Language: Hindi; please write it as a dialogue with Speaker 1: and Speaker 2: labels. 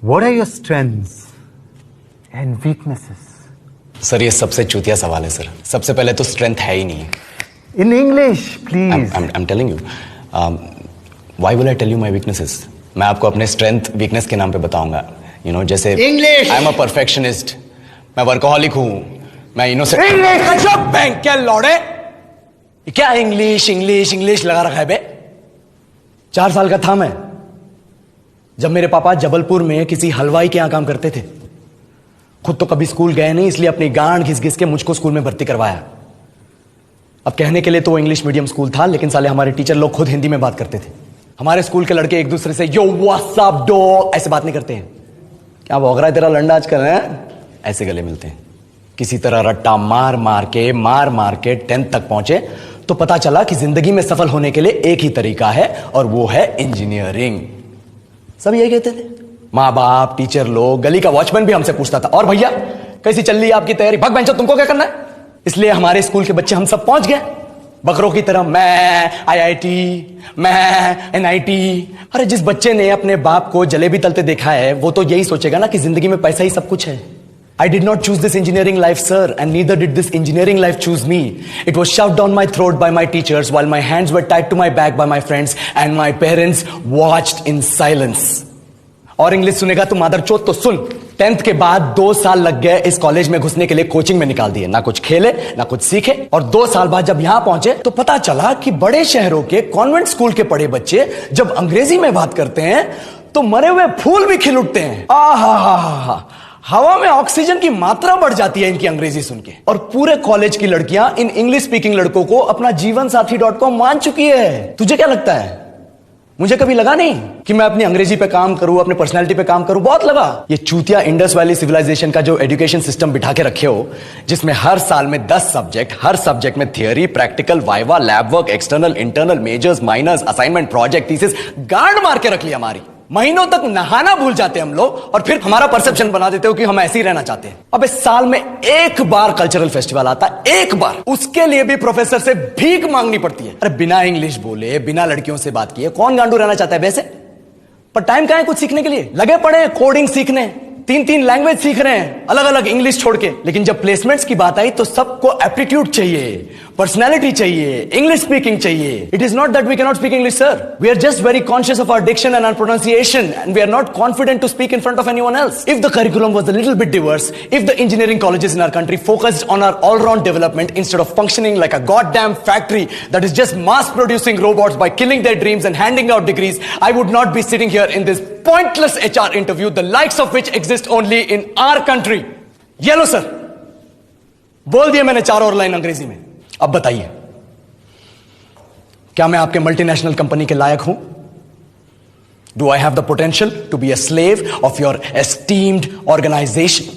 Speaker 1: What are your strengths and weaknesses?
Speaker 2: Sir ये सबसे चूतिया सवाल है सर. सबसे पहले तो स्ट्रेंथ है ही नहीं है.
Speaker 1: In English, please.
Speaker 2: I'm telling you. Why will I tell you my weaknesses? मैं आपको अपने स्ट्रेंथ वीकनेस के नाम पे बताऊंगा. You know, जैसे
Speaker 1: English.
Speaker 2: I'm a perfectionist. मैं वर्कोहॉलिक हूँ. मैं इनोसेंट.
Speaker 1: English.
Speaker 2: अच्छा बैंक क्या लौड़े? क्या इंग्लिश इंग्लिश इंग्लिश लगा रखा है बे? 4 साल का था मैं जब मेरे पापा जबलपुर में किसी हलवाई के यहां काम करते थे. खुद तो कभी स्कूल गए नहीं, इसलिए अपनी गांड घिस घिस के मुझको स्कूल में भर्ती करवाया. अब कहने के लिए तो वो इंग्लिश मीडियम स्कूल था, लेकिन साले हमारे टीचर लोग खुद हिंदी में बात करते थे. हमारे स्कूल के लड़के एक दूसरे से यो व्हाट्स अप डॉग ऐसे बात नहीं करते हैं. क्या भौंक रहा है तेरा लंडा आजकल है? ऐसे गले मिलते हैं. किसी तरह रट्टा मार मार के 10th तक पहुंचे तो पता चला कि जिंदगी में सफल होने के लिए एक ही तरीका है और वो है इंजीनियरिंग. सब यही कहते थे. माँ बाप, टीचर लोग, गली का वॉचमैन भी हमसे पूछता था, और भैया कैसी चल रही है आपकी तैयारी? भग बेंचो, तुमको क्या करना है? इसलिए हमारे स्कूल के बच्चे हम सब पहुंच गए बकरों की तरह. मैं IIT, मैं NIT. अरे जिस बच्चे ने अपने बाप को जलेबी तलते देखा है वो तो यही सोचेगा ना कि जिंदगी में पैसा ही सब कुछ है. I did not choose this engineering life, sir, and neither did this engineering life choose me. It was shoved down my throat by my teachers while my hands were tied to my back by my friends and my parents watched in silence. और इंग्लिश सुनेगा तो मादरचोद तो सुन. 10th के बाद 2 साल लग गए इस कॉलेज में घुसने के लिए. कोचिंग में निकाल दिए, ना कुछ खेले ना कुछ सीखे. और 2 साल बाद जब यहां पहुंचे तो पता चला कि बड़े शहरों के कॉन्वेंट स्कूल के पढ़े बच्चे जब अंग्रेजी में बात करते हैं तो मरे हुए फूल भी खिल उठते हैं. आहा, हवा में ऑक्सीजन की मात्रा बढ़ जाती है इनकी अंग्रेजी सुन के. और पूरे कॉलेज की लड़कियां इन इंग्लिश स्पीकिंग लड़कों को अपना जीवन साथी.com मान चुकी है. तुझे क्या लगता है? मुझे कभी लगा नहीं कि मैं अपनी अंग्रेजी पे काम करूं, अपने पर्सनालिटी पे काम करूं. बहुत लगा. ये चूतिया इंडस वैली सिविलाइजेशन का जो एजुकेशन सिस्टम बिठा के रखे हो, जिसमें हर साल में 10 सब्जेक्ट, हर सब्जेक्ट में theory, practical, viva, lab work, external, internal, majors, minors, assignment, project, thesis, गांड मार के रख ली हमारी. महीनों तक नहाना भूल जाते हैं हम लोग और फिर हमारा परसेप्शन बना देते हो कि हम ऐसे ही रहना चाहते हैं. अब इस साल में एक बार कल्चरल फेस्टिवल आता है, एक बार. उसके लिए भी प्रोफेसर से भीख मांगनी पड़ती है. अरे बिना इंग्लिश बोले, बिना लड़कियों से बात किए कौन गांडू रहना चाहता है वैसे? पर टाइम कहां है कुछ सीखने के लिए? लगे पड़े हैं कोडिंग सीखने, 3 लैंग्वेज सीख रहे हैं अलग अलग इंग्लिश छोड़ के. लेकिन जब प्लेसमेंट्स की बात आई तो सबको एप्टीट्यूड चाहिए, पर्सनैलिटी चाहिए, इंग्लिश स्पीकिंग चाहिए. It is not that we can not speak English, sir. We are just very conscious of our diction and our pronunciation and we are not confident to speak in front of anyone else. If the curriculum was a little bit diverse, if the engineering colleges in our country focused on our all round development instead of functioning like a goddamn factory that is just mass producing robots by killing their dreams and handing out degrees, I would not be sitting here in this pointless HR interview, the likes of which exist only in our country. ये लो सर, बोल दिया मैंने 4 और लाइन अंग्रेजी में. अब बताइए, क्या मैं आपके मल्टीनेशनल कंपनी के लायक हूं? Do I have the potential to be a slave of your esteemed organization?